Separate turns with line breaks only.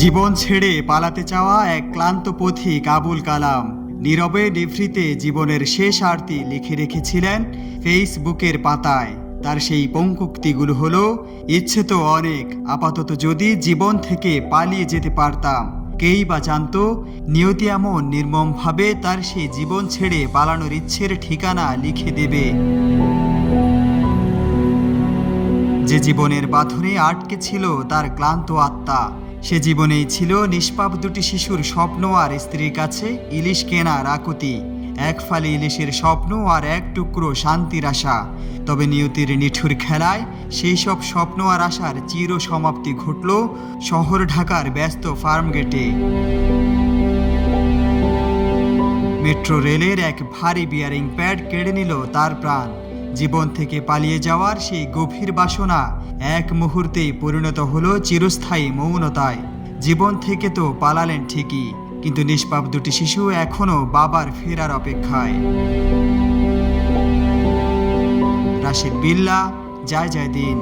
জীবন ছেড়ে পালাতে চাওয়া এক ক্লান্ত পথিক আবুল কালাম নীরবে ডিফ্রিতে জীবনের শেষ আরতি লিখে রেখেছিলেন ফেসবুকের পাতায়। তার সেই পঙ্কুক্তিগুলো হলো, ইচ্ছে তো অনেক, আপাতত যদি জীবন থেকে পালিয়ে যেতে পারতাম। কেই বা জানতো নিয়তি এমন নির্মমভাবে তার সেই জীবন ছেড়ে পালানোর ইচ্ছের ঠিকানা লিখে দেবে। যে জীবনের বাঁধনে আটকে ছিল তার ক্লান্ত আত্মা, সে জীবনেই ছিল নিষ্পাপ দুটি শিশুর স্বপ্ন আর স্ত্রীর কাছে ইলিশ কেনার আকুতি, এক ফালি ইলিশের স্বপ্ন আর এক টুকরো শান্তির আশা। তবে নিয়তির নিঠুর খেলায় সেই সব স্বপ্ন আর আশার চির সমাপ্তি ঘটল শহর ঢাকার ব্যস্ত ফার্মগেটে। মেট্রো রেলের এক ভারী বিয়ারিং প্যাড কেড়ে নিল তার প্রাণ। জীবন থেকে পালিয়ে যাওয়ার সেই গভীর বাসনা এক মুহূর্তেই পরিণত হলো চিরস্থায়ী মৌনতায়। জীবন থেকে তো পালালেন ঠিকই, কিন্তু নিষ্পাপ দুটি শিশু এখনো বাবার ফেরার অপেক্ষায়। রাশিদ বিল্লাহ, জয় জয় দিন।